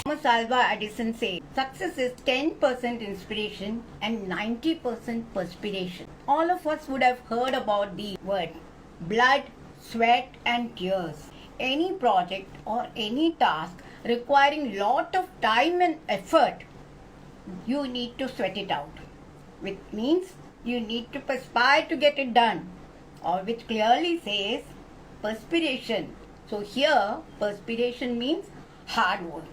Thomas Alva Edison said, success is 10% inspiration and 90% perspiration. All of us would have heard about the word blood, sweat and tears. Any project or any task requiring lot of time and effort, you need to sweat it out. Which means you need to perspire to get it done. Or which clearly says perspiration. So here perspiration means hard work.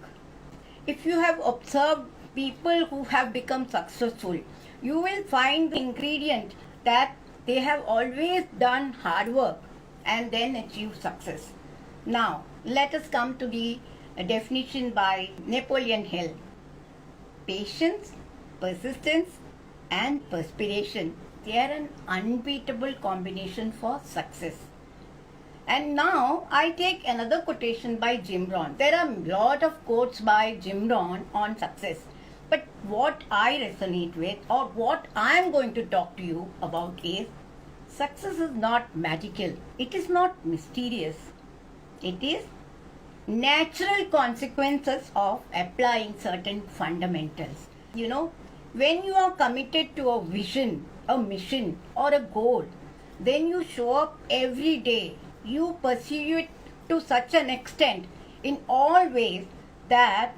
If you have observed people who have become successful, you will find the ingredient that they have always done hard work and then achieved success. Now, let us come to the definition by Napoleon Hill. Patience, persistence and perspiration, they are an unbeatable combination for success. And now I take another quotation by Jim Rohn. There are a lot of quotes by Jim Rohn on success. But what I resonate with or what I am going to talk to you about is success is not magical. It is not mysterious. It is natural consequences of applying certain fundamentals. You know, when you are committed to a vision, a mission or a goal, then you show up every day. You pursue it to such an extent in all ways that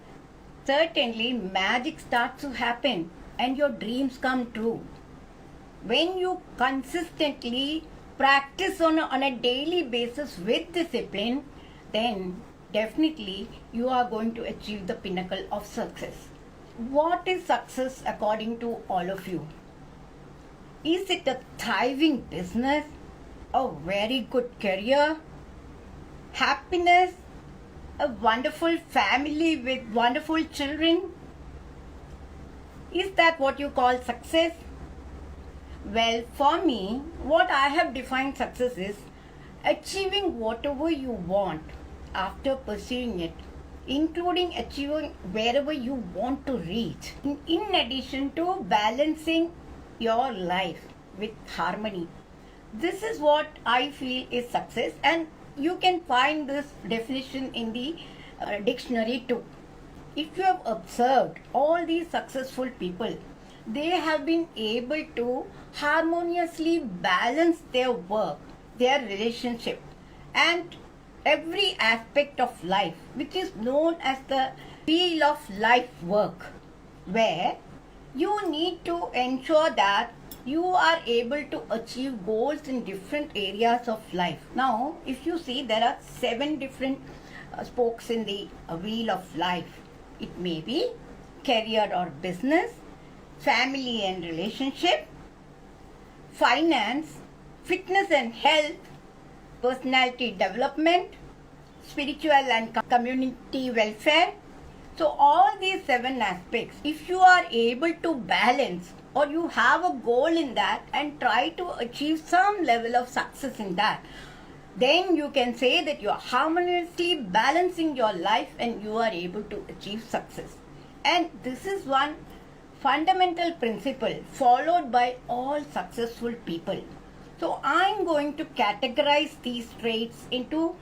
certainly magic starts to happen and your dreams come true. When you consistently practice on a daily basis with discipline, then definitely you are going to achieve the pinnacle of success. What is success according to all of you? Is it a thriving business? A very good career, happiness, a wonderful family with wonderful children? Is that what you call success? Well, for me, what I have defined success is achieving whatever you want after pursuing it, including achieving wherever you want to reach, in addition to balancing your life with harmony. This is what I feel is success, and you can find this definition in the dictionary too. If you have observed all these successful people, they have been able to harmoniously balance their work, their relationship, and every aspect of life, which is known as the wheel of life work, where you need to ensure that you are able to achieve goals in different areas of life. Now, if you see, there are 7 different spokes in the wheel of life. It may be career or business, family and relationship, finance, fitness and health, personality development, spiritual and community welfare. So all these 7 aspects, if you are able to balance or you have a goal in that and try to achieve some level of success in that, then you can say that you are harmoniously balancing your life and you are able to achieve success. And this is one fundamental principle followed by all successful people. So I am going to categorize these traits into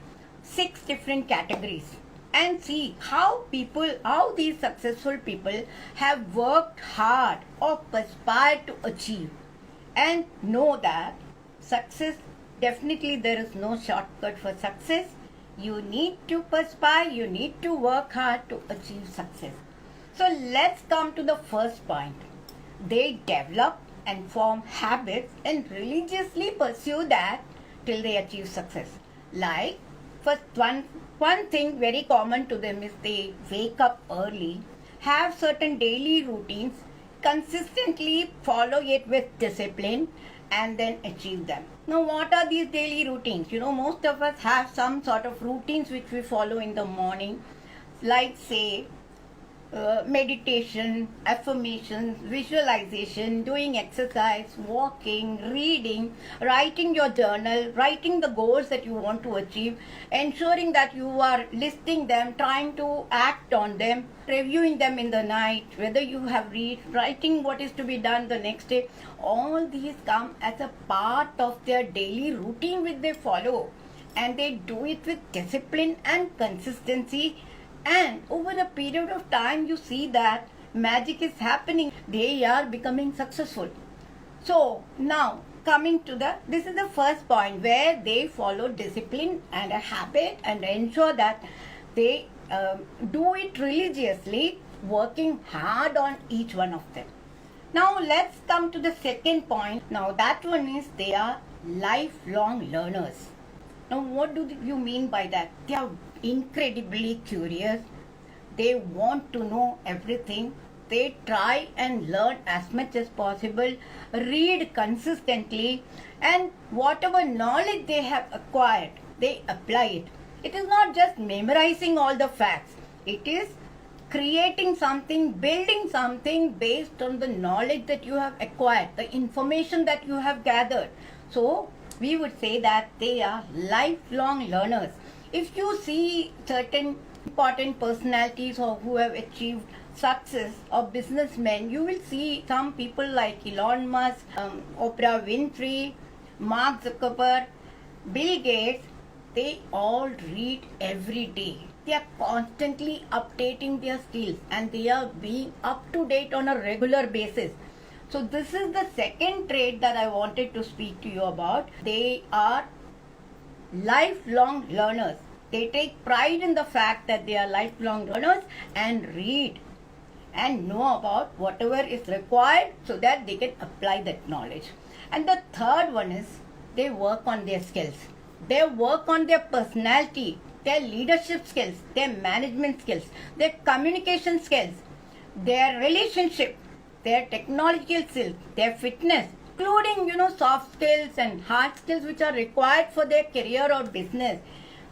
6 different categories and see how these successful people have worked hard or perspired to achieve, and know that success, definitely there is no shortcut for success. You need to perspire, you need to work hard to achieve success. So let's come to the first point. They develop and form habits and religiously pursue that till they achieve success. Like, first one thing very common to them is they wake up early, have certain daily routines, consistently follow it with discipline and then achieve them. Now, what are these daily routines? You know, most of us have some sort of routines which we follow in the morning, like say meditation, affirmations, visualization, doing exercise, walking, reading, writing your journal, writing the goals that you want to achieve, ensuring that you are listing them, trying to act on them, reviewing them in the night, whether you have read, writing what is to be done the next day. All these come as a part of their daily routine which they follow, and they do it with discipline and consistency And over a period of time, you see that magic is happening. They are becoming successful. So now coming to this is the first point where they follow discipline and a habit and ensure that they do it religiously, working hard on each one of them. Now let's come to the second point. Now that one is they are lifelong learners. Now what do you mean by that? They are incredibly curious. They want to know everything. They try and learn as much as possible, read consistently, and whatever knowledge they have acquired, they apply it. It is not just memorizing all the facts. It is creating something, building something based on the knowledge that you have acquired, the information that you have gathered. So we would say that they are lifelong learners. If you see certain important personalities or who have achieved success or businessmen, you will see some people like Elon Musk, Oprah Winfrey, Mark Zuckerberg, Bill Gates. They all read every day. They are constantly updating their skills and they are being up to date on a regular basis. So this is the second trait that I wanted to speak to you about. They are lifelong learners. They take pride in the fact that they are lifelong learners and read and know about whatever is required so that they can apply that knowledge. And the third one is they work on their skills. They work on their personality, their leadership skills, their management skills, their communication skills, their relationship, their technological skills, their fitness, including soft skills and hard skills which are required for their career or business.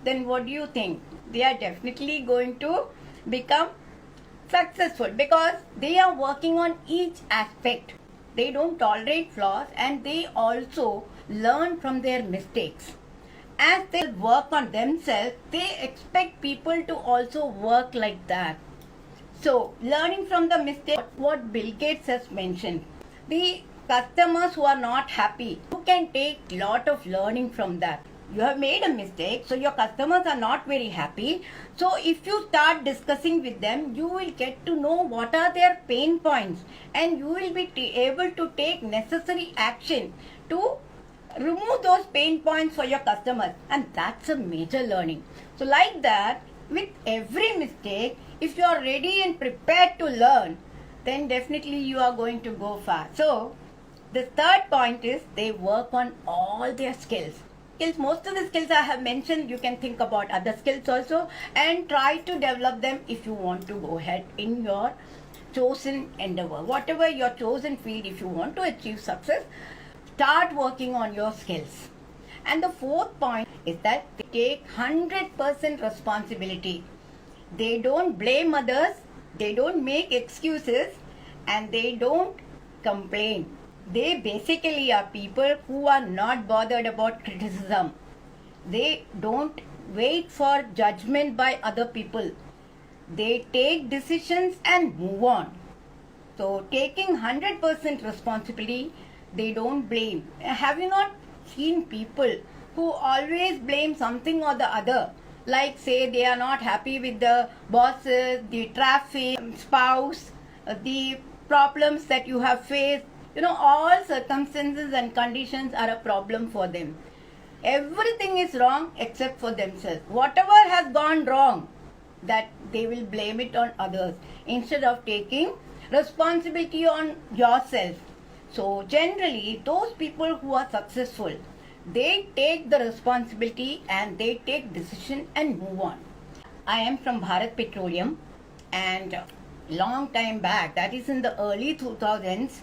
Then what do you think? They are definitely going to become successful because they are working on each aspect. They don't tolerate flaws and they also learn from their mistakes. As they work on themselves, they expect people to also work like that. So, learning from the mistake, what Bill Gates has mentioned, the customers who are not happy, you can take lot of learning from that. You have made a mistake, so your customers are not very happy. So if you start discussing with them, you will get to know what are their pain points and you will be able to take necessary action to remove those pain points for your customers. And that's a major learning. So like that, with every mistake, if you are ready and prepared to learn, then definitely you are going to go far. So the third point is they work on all their skills. Most of the skills I have mentioned, you can think about other skills also and try to develop them if you want to go ahead in your chosen endeavor. Whatever your chosen field, if you want to achieve success, start working on your skills. And the fourth point is that they take 100% responsibility. They don't blame others, they don't make excuses, and they don't complain. They basically are people who are not bothered about criticism. They don't wait for judgment by other people. They take decisions and move on. So taking 100% responsibility, they don't blame. Have you not seen people who always blame something or the other? Like say they are not happy with the bosses, the traffic, spouse, the problems that you have faced. All circumstances and conditions are a problem for them. Everything is wrong except for themselves. Whatever has gone wrong, that they will blame it on others instead of taking responsibility on yourself. So generally, those people who are successful, they take the responsibility and they take decision and move on. I am from Bharat Petroleum, and long time back, that is in the early 2000s,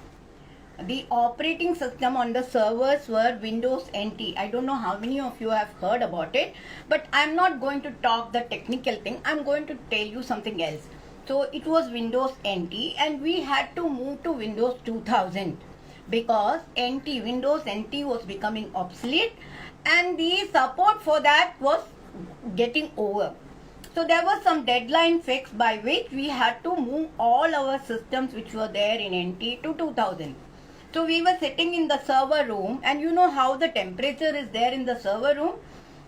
the operating system on the servers were Windows NT. I don't know how many of you have heard about it, but I'm not going to talk the technical thing. I'm going to tell you something else. So it was Windows NT and we had to move to Windows 2000 because Windows NT was becoming obsolete and the support for that was getting over. So there was some deadline fixed by which we had to move all our systems which were there in NT to 2000. So we were sitting in the server room and you know how the temperature is there in the server room.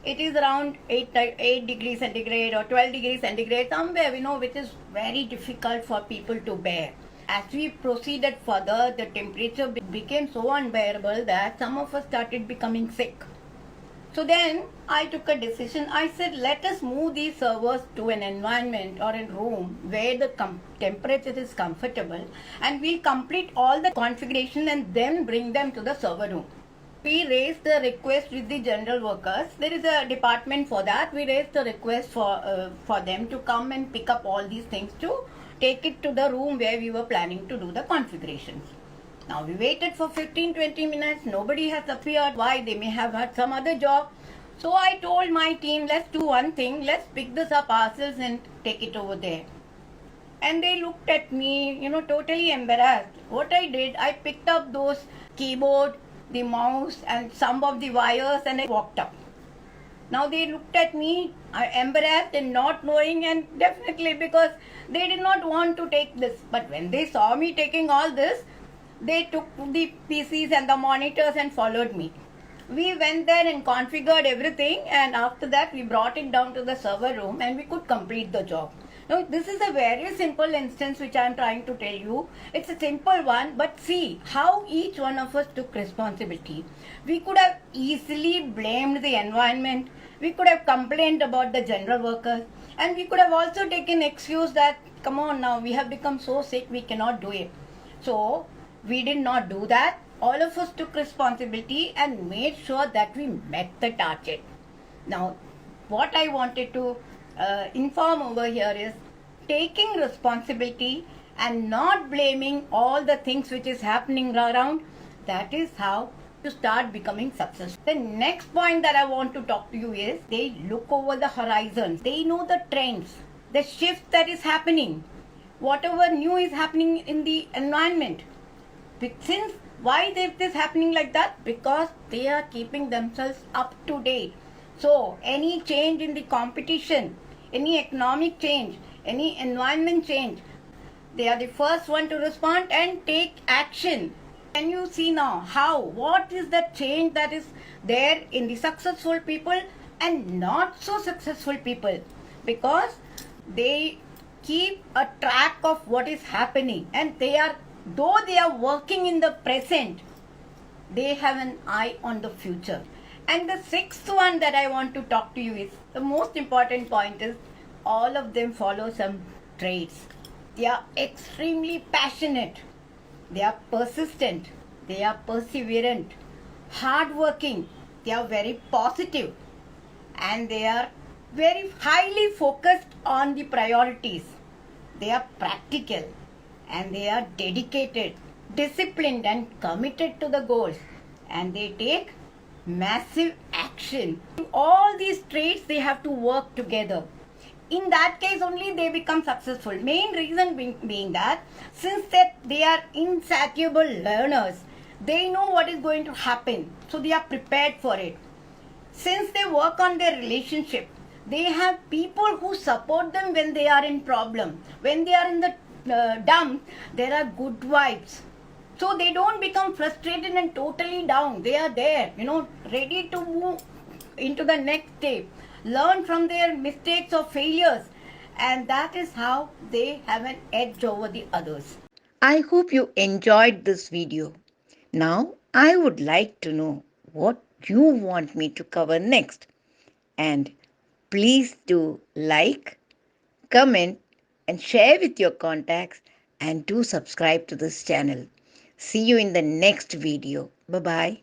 it is around 8 degrees centigrade or 12 degrees centigrade, somewhere, which is very difficult for people to bear. As we proceeded further, the temperature became so unbearable that some of us started becoming sick. So then I took a decision. I said, let us move these servers to an environment or a room where the temperature is comfortable, and we'll complete all the configuration and then bring them to the server room. We raised the request with the general workers. There is a department for that. We raised the request for them to come and pick up all these things to take it to the room where we were planning to do the configurations. Now we waited for 15-20 minutes. Nobody has appeared. Why? They may have had some other job. So I told my team, let's do one thing. Let's pick this up ourselves and take it over there. And they looked at me, totally embarrassed. What I did, I picked up those keyboard, the mouse and some of the wires, and I walked up. Now they looked at me, embarrassed and not knowing, and definitely because they did not want to take this. But when they saw me taking all this, they took the PCs and the monitors and followed me. We went there and configured everything, and after that we brought it down to the server room and we could complete the job. Now this is a very simple instance which I am trying to tell you. It's a simple one, but see how each one of us took responsibility. We could have easily blamed the environment. We could have complained about the general workers, and we could have also taken excuse that, come on now, we have become so sick, we cannot do it. So we did not do that. All of us took responsibility and made sure that we met the target. Now, what I wanted to inform over here is taking responsibility and not blaming all the things which is happening around. That is how to start becoming successful. The next point that I want to talk to you is they look over the horizons. They know the trends, the shift that is happening, whatever new is happening in the environment. Since why is this happening like that? Because they are keeping themselves up to date. So any change in the competition, any economic change, any environment change, they are the first one to respond and take action. Can you see now what is the change that is there in the successful people and not so successful people? Because they keep a track of what is happening, and though they are working in the present, they have an eye on the future. And the sixth one that I want to talk to you is, the most important point is, all of them follow some traits. They are extremely passionate. They are persistent. They are perseverant. Hardworking. They are very positive. And they are very highly focused on the priorities. They are practical. And they are dedicated, disciplined and committed to the goals. And they take massive action. All these traits, they have to work together. In that case only they become successful. Main reason being that since they are insatiable learners, they know what is going to happen. So they are prepared for it. Since they work on their relationship, they have people who support them when they are in problem. When they are in the dump, there are good vibes. So they don't become frustrated and totally down. They are there, ready to move into the next step, learn from their mistakes or failures, and that is how they have an edge over the others. I hope you enjoyed this video. Now I would like to know what you want me to cover next. And please do like, comment and share with your contacts, and do subscribe to this channel. See you in the next video. Bye-bye.